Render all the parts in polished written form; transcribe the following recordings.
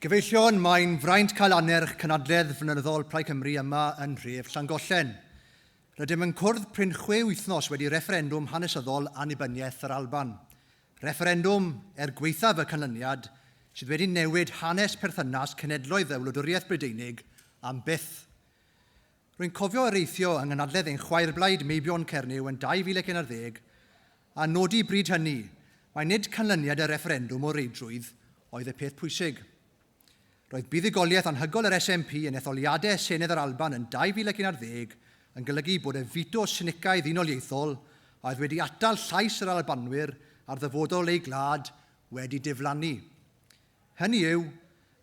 Gyfeillion, mae'n fraint cael anerch Gynhadledd Flynyddol Plaid Cymru yma yn nhref Llangollen. Rydym yn cwrdd pryn 6 wythnos wedi referendwm hanesyddol annibyniaeth yr Alban. Referendwm gweithaf y canlyniad sydd wedi newid hanes perthynas cenedloedd y Wladwriaeth Brydeinig am byth. Rwy'n cofio areithio yng Gynhadledd ein chwaer blaid Meibion Cernyw yn 2011 a nodi bryd hynny mae nid canlyniad y referendwm o reidrwydd oedd y peth pwysig. Roedd buddugoliaeth anhygoel yr SNP yn etholiadau Senedd yr Alban yn 2011 yn golygu bod y fito sinicaidd unoliaethol a oedd wedi atal llais yr Albanwyr ar ddyfodol ei glad wedi diflannu. Hynny yw,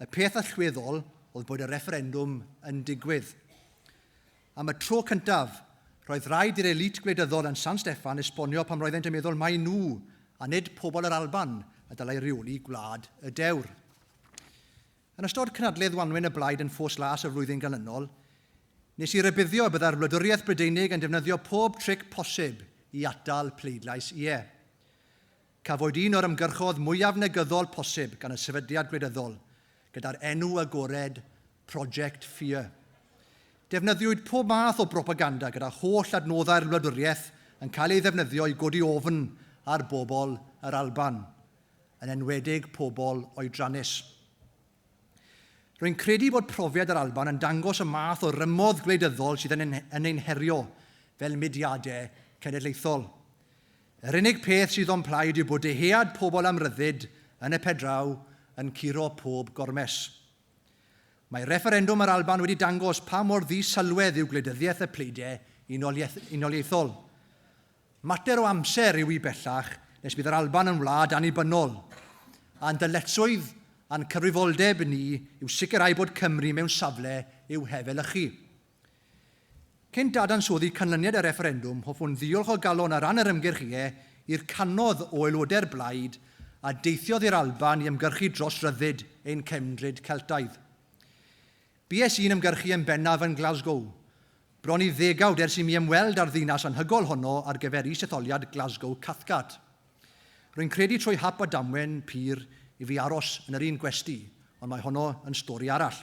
y peth allweddol oedd bod y referendwm yn digwydd. Am y tro cyntaf, roedd rhaid i'r elit gwleidyddol yn San Steffan esbonio pam roeddent yn meddwl mai nhw a nid pobl yr Alban y dylai reoli gwlad y dewr. Yn ystod cynadledd Wanwyn y Blaid yn Ffos Las y flwyddyn ganlynol, nes i rybuddio y bydda'r Wladwriaeth Brydeinig yn defnyddio pob tric posib i atal pleidlais ie. Cafwyd un o'r ymgyrchoedd mwyaf negyddol posib gan y sefydliad gwleidyddol, gyda'r enw agored Project Fear. Defnyddiwyd pob math o propaganda gyda holl adnoddau'r wladwriaeth yn cael ei ddefnyddio i godi ofn ar bobl yr Alban, yn enwedig pobl oedrannus. Rwy'n credu bod profiad yr Alban yn dangos y math o rymodd gwleidyddol sydd yn ein herio fel mudiadau cenedlaethol. Yr unig peth sydd o'n plaid yw bod dehead pobl am ryddid yn y pedraw yn curo pob gormes. Mae referendwm yr Alban wedi dangos pa mor ddisylwedd yw gwleidyddiaeth y pleidau unoliaethol. Mater o amser yw i bellach nes bydd yr Alban yn wlad annibynnol, a'n dyletswydd a'n cyfrifoldeb ni yw sicrhau bod Cymru mewn safle yw hefelychu. Cyn dadansoddi canlyniad y referendwm, hoffwn ddiolch o galon ar ran yr ymgyrchiau i'r canodd o aelodau'r blaid a deithiodd i'r Alban i ymgyrchu dros ryddid ein cefndryd Celtaidd. Bues i'n ymgyrchu yn bennaf yn Glasgow, bron i 10 ers i mi ymweld â'r ddinas anhygoel honno ar gyfer is-etholiad Glasgow Cathcart. Rwy'n credu trwy hap a damwen pyr i fi aros yn yr un gwesti, ond mae honno yn stori arall.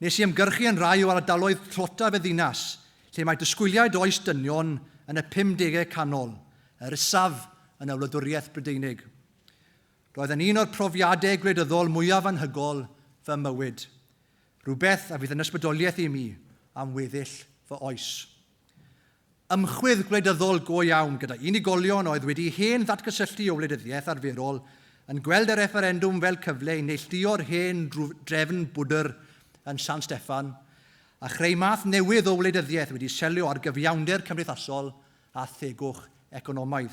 Nes i ymgyrchu yn rai o ardaloedd trotaf y ddinas, lle mae disgwyliad oes dynion yn y 50au canol, yr isaf yn y Wladwriaeth Brydeinig. Roedd yn un o'r profiadau gwleidyddol mwyaf anhygoel fy mywyd, rhywbeth a fydd yn ysbrydoliaeth i mi am weddill fy oes. Ymchwedd gwleidyddol go iawn gyda unigolion oedd wedi hen ddatgysylltu o wleidyddiaeth arferol yn gweld y referendwm fel cyfle i neilltuo'r hen drefn bwdr yn San Steffan a chreu math newydd o wleidyddiaeth wedi selio ar gyfiawnder cymdeithasol a thegwch economaidd.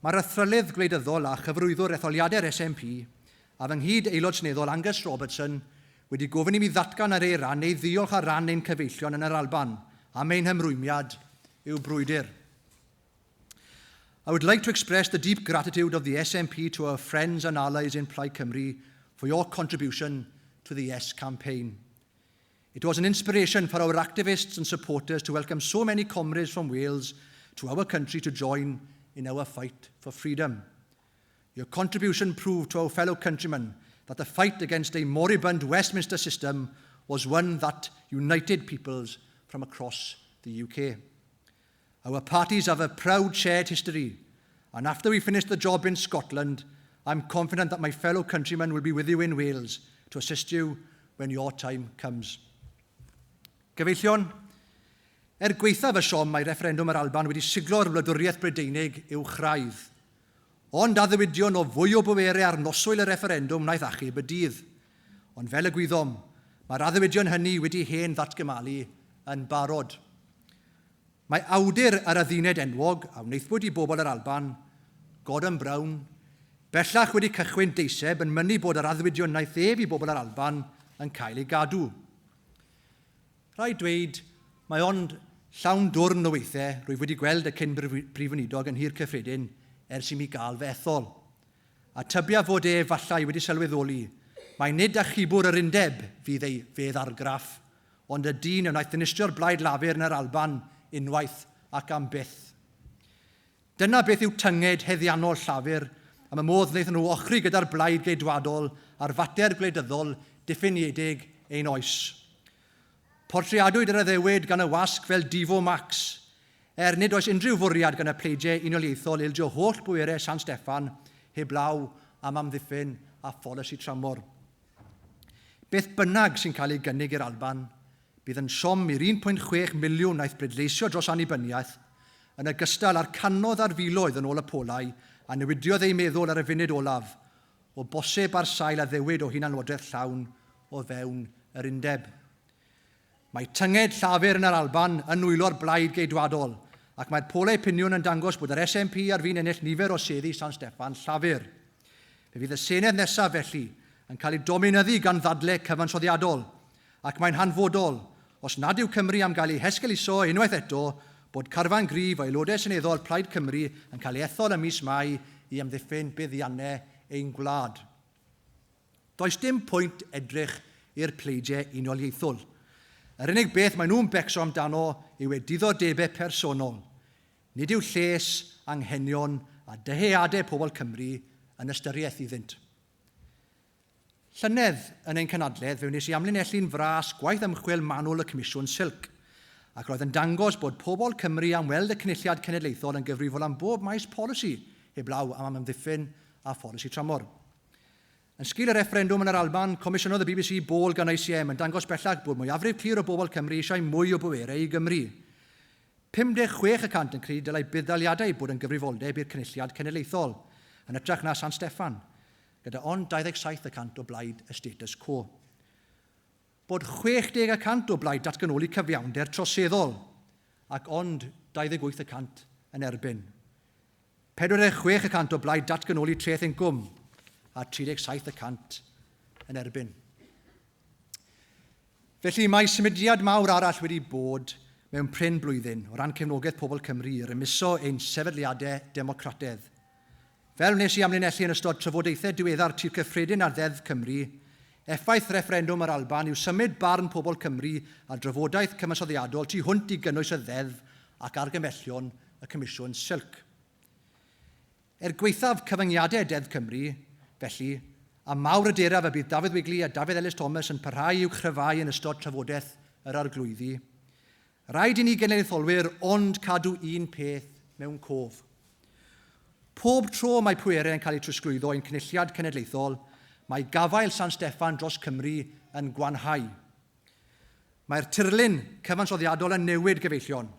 Mae'r athrylydd gwleidyddol a chyfrwyddwr etholiadau'r SNP a fy nghyd aelod seneddol Angus Robertson wedi gofyn i mi ddatgan ar ei ran neu ddiolch ar ran ein cyfeillion yn yr Alban am ein hymrwymiad yw brwydr. I would like to express the deep gratitude of the SNP to our friends and allies in Plaid Cymru for your contribution to the Yes campaign. It was an inspiration for our activists and supporters to welcome so many comrades from Wales to our country to join in our fight for freedom. Your contribution proved to our fellow countrymen that the fight against a moribund Westminster system was one that united peoples from across the UK. Our parties have a proud shared history, and after we finish the job in Scotland, I'm confident that my fellow countrymen will be with you in Wales to assist you when your time comes. Gyfeillion, gweithaf y siom mae referendwm yr Alban wedi siglo'r Wladwriaeth Brydeinig uwchraidd, ond addewidion o fwy o bwerau ar noswyl y referendwm wnaeth achub y dydd. Ond fel y gwyddom, mae'r addewidion hynny wedi hen ddatgymalu yn barod. Mae awdur ar y ddined enwog a wneithbwyd i bobl yr Alban, Gordon Brown, bellach wedi cychwyn deiseb yn mynnu bod yr addewidion wnaeth ef i bobl yr Alban yn cael ei gadw. Rhaid dweud, mae ond llawn dwrn o weithiau rwyf wedi gweld y cyn-brifynidog yn hir cyffredin ers i mi gael fy ethol. A tybia fod fallai wedi sylweddoli, mae nid achubwr yr undeb fydd ei fedd argraff, ond y dyn wnaeth ddinistrio'r blaid lafur yn yr Alban unwaith ac am byth. Dyna beth yw tynged heddiannol llafur am y modd wnaethon nhw ochri gyda'r blaid geidwadol a'r fater gwleidyddol diffiniedig ein oes. Portreadwyd yr addewid gan y wasg fel Difo Max, nid oes unrhyw fwriad gan y pleidiau uniolaethol ildio holl bwerau San Steffan heblaw am amddiffyn a pholisi tramor. Beth bynnag sy'n cael ei gynnig i'r Alban, bydd yn siom i'r 1.6 miliwn aeth bleidleisio dros annibyniaeth, yn ogystal â'r canoedd ar filoedd yn ôl y polau a newidiodd ei meddwl ar y funud olaf, o bosib ar sail a ddewid o hunanlywodraeth llawn o fewn yr undeb. Mae tynged llafur yn yr Alban yn wylo'r blaid geidwadol, ac mae'r polau piniwn yn dangos bod yr SNP ar fi'n ennill nifer o seddi San Steffan llafur. Fe fydd y Senedd nesaf felly yn cael ei dominyddu gan ddadlau cyfansoddiadol, ac mae'n hanfodol, os nad yw Cymru am gael ei hesgeluso unwaith eto, bod carfan gryf o aelodau seneddol Plaid Cymru yn cael ei ethol ym mis Mai i amddiffyn buddiannau ein gwlad. Does dim pwynt edrych i'r pleidiau uniolaethol. Yr unig beth maen nhw'n becso amdano yw eu diddordebau personol. Nid yw lles, anghenion a dyheadau pobl Cymru yn ystyriaeth iddynt. Llynedd yn ein Gynhadledd fe wnes i amlinellu'n fras gwaith ymchwil manwl y Comisiwn Silc, ac roedd yn dangos bod pobl Cymru am weld y cynulliad cenedlaethol yn gyfrifol am bob maes polisi heblaw am amddiffyn a pholisi tramor. Yn sgil y referendwm yn yr Alban, comisiynodd y BBC bôl gan ICM yn dangos bellach bod mwyafrif clir o bobl Cymru eisiau mwy o bwerau i Gymru. 56% yn creu dylai buddsaliadau bod yn gyfrifoldeb i'r cynulliad cenedlaethol, yn ytrach na San Steffan, gyda ond 27% o blaid y status quo. Bod 60% o blaid datganoli cyfiawnder troseddol, ac ond 28% yn erbyn. 46% o blaid datganoli treth incwm, a 37% yn erbyn. Felly mae symudiad mawr arall wedi bod mewn prin blwyddyn o ran cefnogaeth pobl Cymru i rymuso ein sefydliadau democrataidd. Fel wnes i amlinellu yn ystod trafodaethau diweddar tir cyffredin ar ddeddf Cymru, effaith referendwm yr Alban yw symud barn pobl Cymru a drafodaeth cyfansoddiadol tu hwnt i gynnwys y ddeddf ac argymellion y Comisiwn Silc. Gweithaf cyfyngiadau Deddf Cymru, felly, a mawr aderaf y bydd Dafydd Wigley a Dafydd Ellis Thomas yn parhau i'w chryfau yn ystod trafodaeth yr arglwyddi, rhaid i ni genedlaetholwyr ond cadw un peth mewn cof. Pob tro mae pwerau yn cael eu trosglwyddo i'n cynulliad cenedlaethol, mae gafael San Steffan dros Cymru yn gwanhau. Mae'r tirlun cyfansoddiadol yn newid gyfeillion.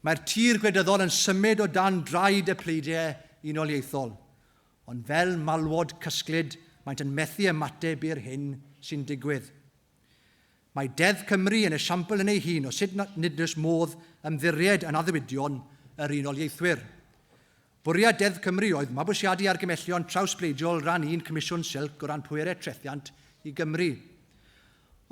Mae'r tir gwleidyddol yn symud o dan draed y pleidiau uniolaethol. Ond fel malwod cysglyd, maent yn methu ymateb i'r hyn sy'n digwydd. Mae Deddf Cymru yn esiampl yn ei hun o sut nid oes modd ymddiried yn addewidion yr uniolaethwyr. Bwriad Deddf Cymru oedd mabwysiadu argymellion trawsbleidiol ran un Comisiwn Silc o ran pwerau trethiant i Gymru.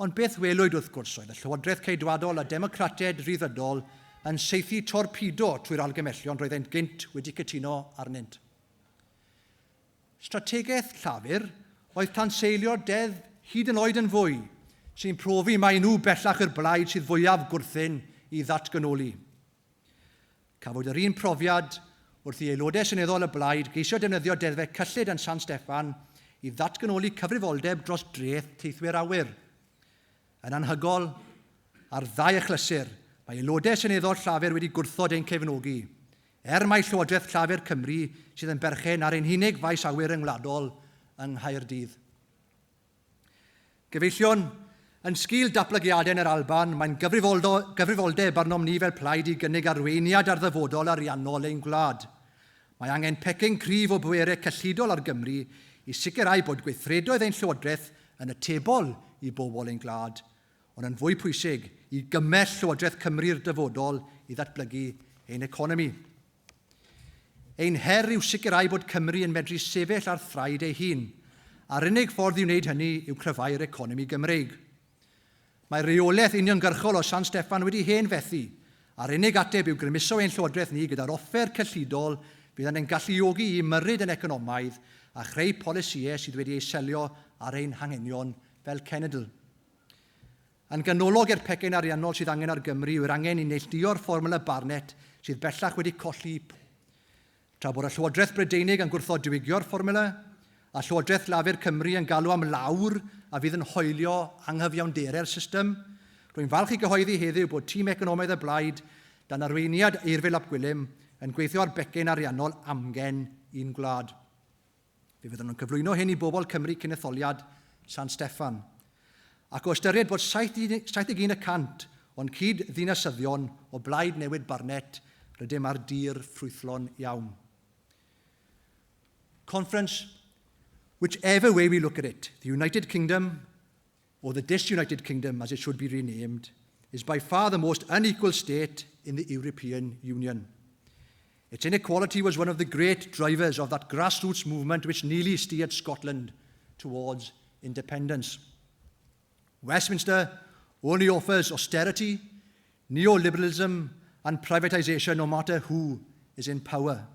Ond beth welwyd wrth gwrs oedd y Llywodraeth Ceidwadol a Democratiaid Ryddfrydol yn saethu torpido trwy'r argymellion roedd e'n gynt wedi cytuno arnynt. Strategaeth llafur oedd tanseilio'r deddf hyd yn oed yn fwy, sy'n profi mai nhw bellach yr blaid sydd fwyaf gwrthyn i ddatganoli. Cafwyd yr un profiad wrth i aelodau seneddol y blaid geisio defnyddio deddfau cyllid yn San Steffan i ddatganoli cyfrifoldeb dros dreth teithwyr awyr. Yn anhygol, ar ddau achlysur, mae aelodau seneddol llafur wedi gwrthod ein cefnogi, mai Llywodraeth Llafur Cymru sydd yn berchen ar ein unig faes awyr yngwladol yng Nghaerdydd. Gyfeillion, yn sgil datblygiadau yn yr Alban, mae'n gyfrifoldeb arnom ni fel plaid i gynnig arweiniad ar ddyfodol ariannol ein gwlad. Mae angen pecyn cryf o bwerau cyllidol ar Gymru i sicrhau bod gweithredoedd ein llywodraeth yn atebol i bobl ein gwlad, ond yn fwy pwysig i gymell Llywodraeth Cymru'r dyfodol i ddatblygu ein economi. Ein her yw sicrhau bod Cymru yn medru sefyll ar thraed ei hun, a'r unig ffordd i wneud hynny yw cryfau'r economi Gymreig. Mae reolaeth uniongyrchol o San Steffan wedi hen fethu, a'r unig ateb yw grymuso ein llywodraeth ni gyda'r offer cyllidol bydd yn galluogi i myrryd yn economaidd a chreu polisïau sydd wedi ei selio ar ein hanghenion fel cenedl. Yn ganolog i'r pecyn ariannol sydd angen ar Gymru yw'r angen i neilltuo'r fformula Barnett sydd bellach wedi colli. tra bod y Llywodraeth Brydeinig yn gwrthodwygio'r fformula, a Llywodraeth Lafur Cymru yn galw am lawr a fydd yn hoelio anghyfiawnderau'r system, rwy'n falch i gyhoeddi heddiw bod tîm economaidd y blaid dan arweiniad Eirfil ap Gwilym yn gweithio ar becyn ariannol amgen un gwlad. Fe fydden nhw'n cyflwyno hyn i bobl Cymru cyn etholiad San Steffan. Ac o ystyried bod 71% o'n cyd ddinasyddion o blaid newid Barnet rydym ar dir ffrwythlon iawn. Conference, whichever way we look at it, the United Kingdom, or the disunited kingdom as it should be renamed, is by far the most unequal state in the European Union. Its inequality was one of the great drivers of that grassroots movement which nearly steered Scotland towards independence. Westminster only offers austerity, neoliberalism, and privatisation no matter who is in power.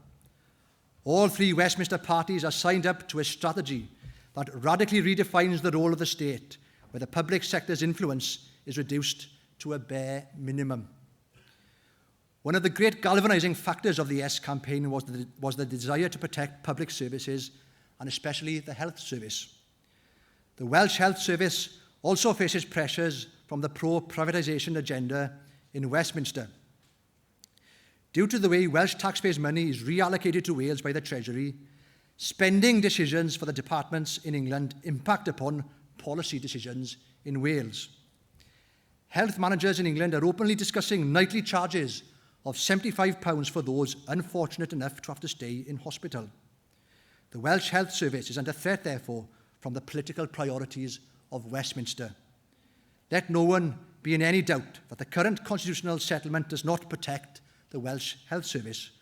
All three Westminster parties are signed up to a strategy that radically redefines the role of the state, where the public sector's influence is reduced to a bare minimum. One of the great galvanising factors of the Yes campaign was the desire to protect public services, and especially the health service. The Welsh Health Service also faces pressures from the pro-privatisation agenda in Westminster. Due to the way Welsh taxpayers' money is reallocated to Wales by the Treasury, spending decisions for the departments in England impact upon policy decisions in Wales. Health managers in England are openly discussing nightly charges of £75 for those unfortunate enough to have to stay in hospital. The Welsh Health Service is under threat, therefore, from the political priorities of Westminster. Let no one be in any doubt that the current constitutional settlement does not protect the Welsh Health Service.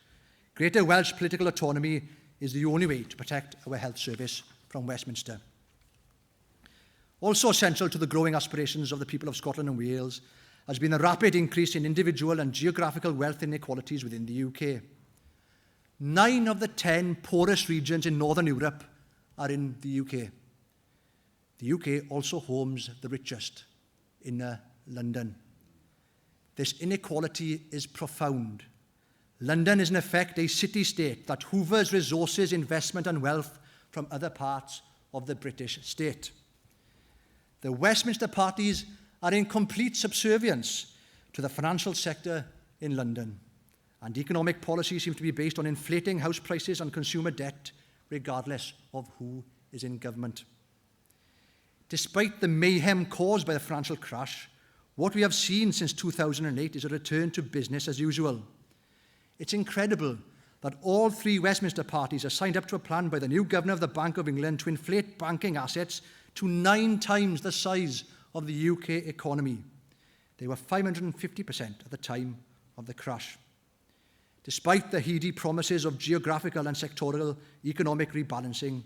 Greater Welsh political autonomy is the only way to protect our health service from Westminster. Also central to the growing aspirations of the people of Scotland and Wales has been a rapid increase in individual and geographical wealth inequalities within the UK. 9 of the 10 poorest regions in Northern Europe are in the UK. The UK also homes the richest, in London. This inequality is profound. London is in effect a city-state that hoovers resources, investment and wealth from other parts of the British state. The Westminster parties are in complete subservience to the financial sector in London, and economic policy seems to be based on inflating house prices and consumer debt, regardless of who is in government. Despite the mayhem caused by the financial crash, what we have seen since 2008 is a return to business as usual. It's incredible that all 3 Westminster parties are signed up to a plan by the new Governor of the Bank of England to inflate banking assets to 9 times the size of the UK economy. They were 550% at the time of the crash. Despite the heady promises of geographical and sectoral economic rebalancing,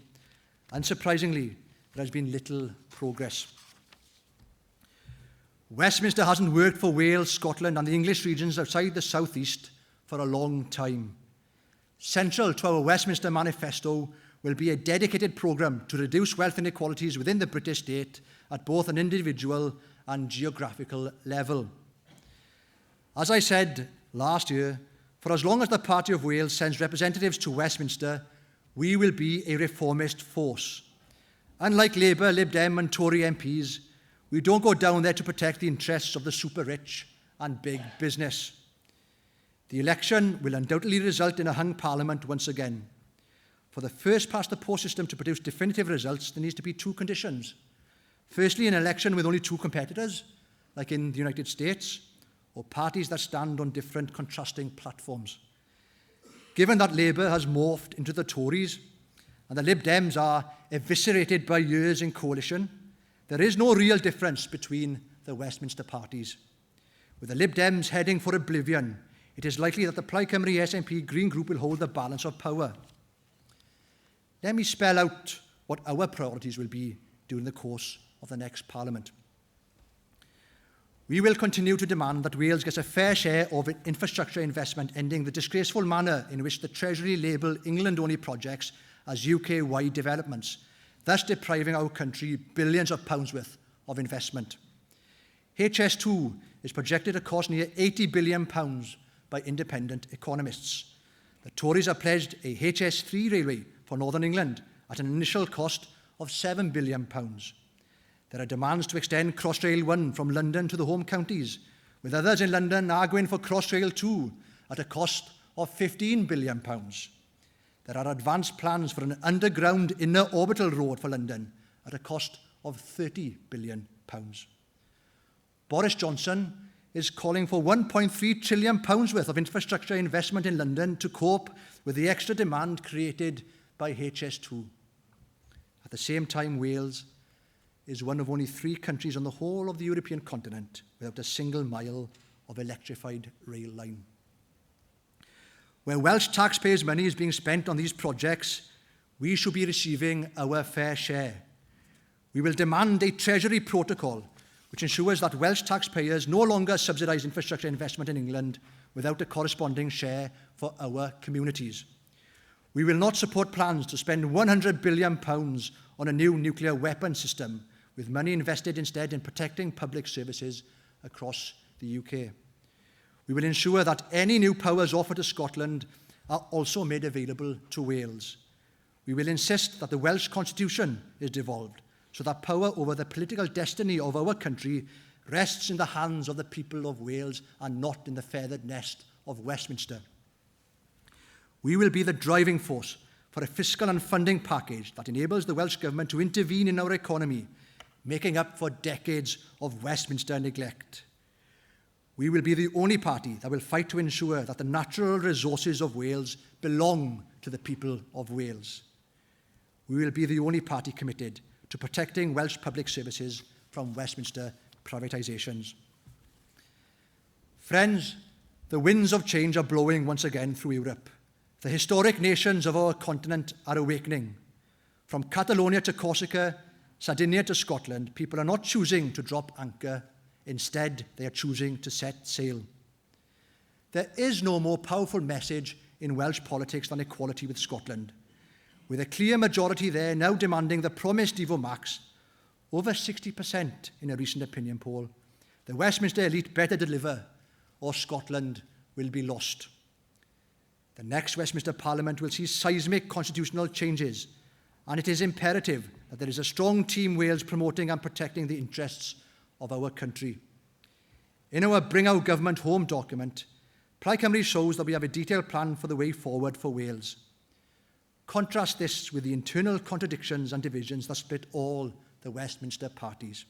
unsurprisingly, there has been little progress. Westminster hasn't worked for Wales, Scotland and the English regions outside the South East for a long time. Central to our Westminster Manifesto will be a dedicated programme to reduce wealth inequalities within the British state at both an individual and geographical level. As I said last year, for as long as the Party of Wales sends representatives to Westminster, we will be a reformist force. Unlike Labour, Lib Dem and Tory MPs, we don't go down there to protect the interests of the super rich and big business. The election will undoubtedly result in a hung parliament once again. For the first past the post system to produce definitive results, there needs to be 2 conditions. Firstly, an election with only 2 competitors, like in the United States, or parties that stand on different contrasting platforms. Given that Labour has morphed into the Tories, and the Lib Dems are eviscerated by years in coalition, there is no real difference between the Westminster parties. With the Lib Dems heading for oblivion, it is likely that the Plaid Cymru SNP Green Group will hold the balance of power. Let me spell out what our priorities will be during the course of the next Parliament. We will continue to demand that Wales gets a fair share of infrastructure investment, ending the disgraceful manner in which the Treasury label England-only projects as UK-wide developments, thus depriving our country billions of pounds worth of investment. HS2 is projected to cost near £80 billion by independent economists. The Tories have pledged a HS3 railway for Northern England at an initial cost of £7 billion. There are demands to extend Crossrail 1 from London to the home counties, with others in London arguing for Crossrail 2 at a cost of £15 billion. There are advanced plans for an underground inner orbital road for London at a cost of £30 billion. Boris Johnson is calling for £1.3 trillion worth of infrastructure investment in London to cope with the extra demand created by HS2. At the same time, Wales is one of only 3 countries on the whole of the European continent without a single mile of electrified rail line. Where Welsh taxpayers' money is being spent on these projects, we should be receiving our fair share. We will demand a Treasury protocol which ensures that Welsh taxpayers no longer subsidise infrastructure investment in England without a corresponding share for our communities. We will not support plans to spend £100 billion on a new nuclear weapon system, with money invested instead in protecting public services across the UK. We will ensure that any new powers offered to Scotland are also made available to Wales. We will insist that the Welsh Constitution is devolved, so that power over the political destiny of our country rests in the hands of the people of Wales and not in the feathered nest of Westminster. We will be the driving force for a fiscal and funding package that enables the Welsh Government to intervene in our economy, making up for decades of Westminster neglect. We will be the only party that will fight to ensure that the natural resources of Wales belong to the people of Wales. We will be the only party committed to protecting Welsh public services from Westminster privatisations. Friends, the winds of change are blowing once again through Europe. The historic nations of our continent are awakening. From Catalonia to Corsica, Sardinia to Scotland, people are not choosing to drop anchor. Instead, they are choosing to set sail. There is no more powerful message in Welsh politics than equality with Scotland. With a clear majority there now demanding the promised Evo Max, over 60% in a recent opinion poll, the Westminster elite better deliver or Scotland will be lost. The next Westminster Parliament will see seismic constitutional changes, and it is imperative that there is a strong Team Wales promoting and protecting the interests of our country. In our Bring Our Government Home document, Plaid Cymru shows that we have a detailed plan for the way forward for Wales. Contrast this with the internal contradictions and divisions that split all the Westminster parties.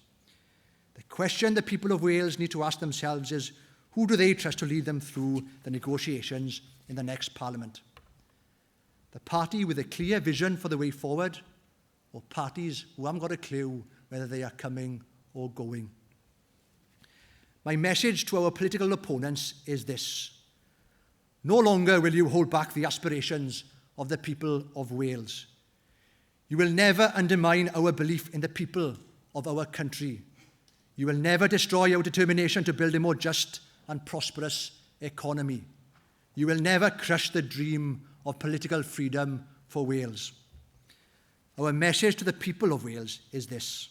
The question the people of Wales need to ask themselves is, who do they trust to lead them through the negotiations in the next Parliament? The party with a clear vision for the way forward, or parties who haven't got a clue whether they are coming or going? My message to our political opponents is this: no longer will you hold back the aspirations of the people of Wales. You will never undermine our belief in the people of our country. You will never destroy our determination to build a more just and prosperous economy. You will never crush the dream of political freedom for Wales. Our message to the people of Wales is this: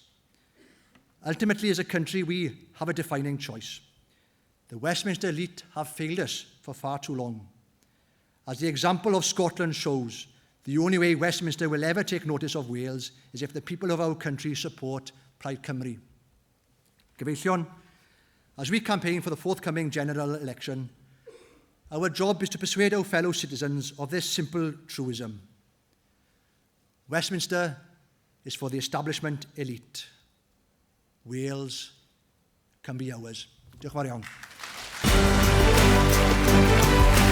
ultimately, as a country, we have a defining choice. The Westminster elite have failed us for far too long. As the example of Scotland shows, the only way Westminster will ever take notice of Wales is if the people of our country support Plaid Cymru. Gyfeillion, as we campaign for the forthcoming general election, our job is to persuade our fellow citizens of this simple truism: Westminster is for the establishment elite. Wales can be ours. Diolch yn fawr iawn.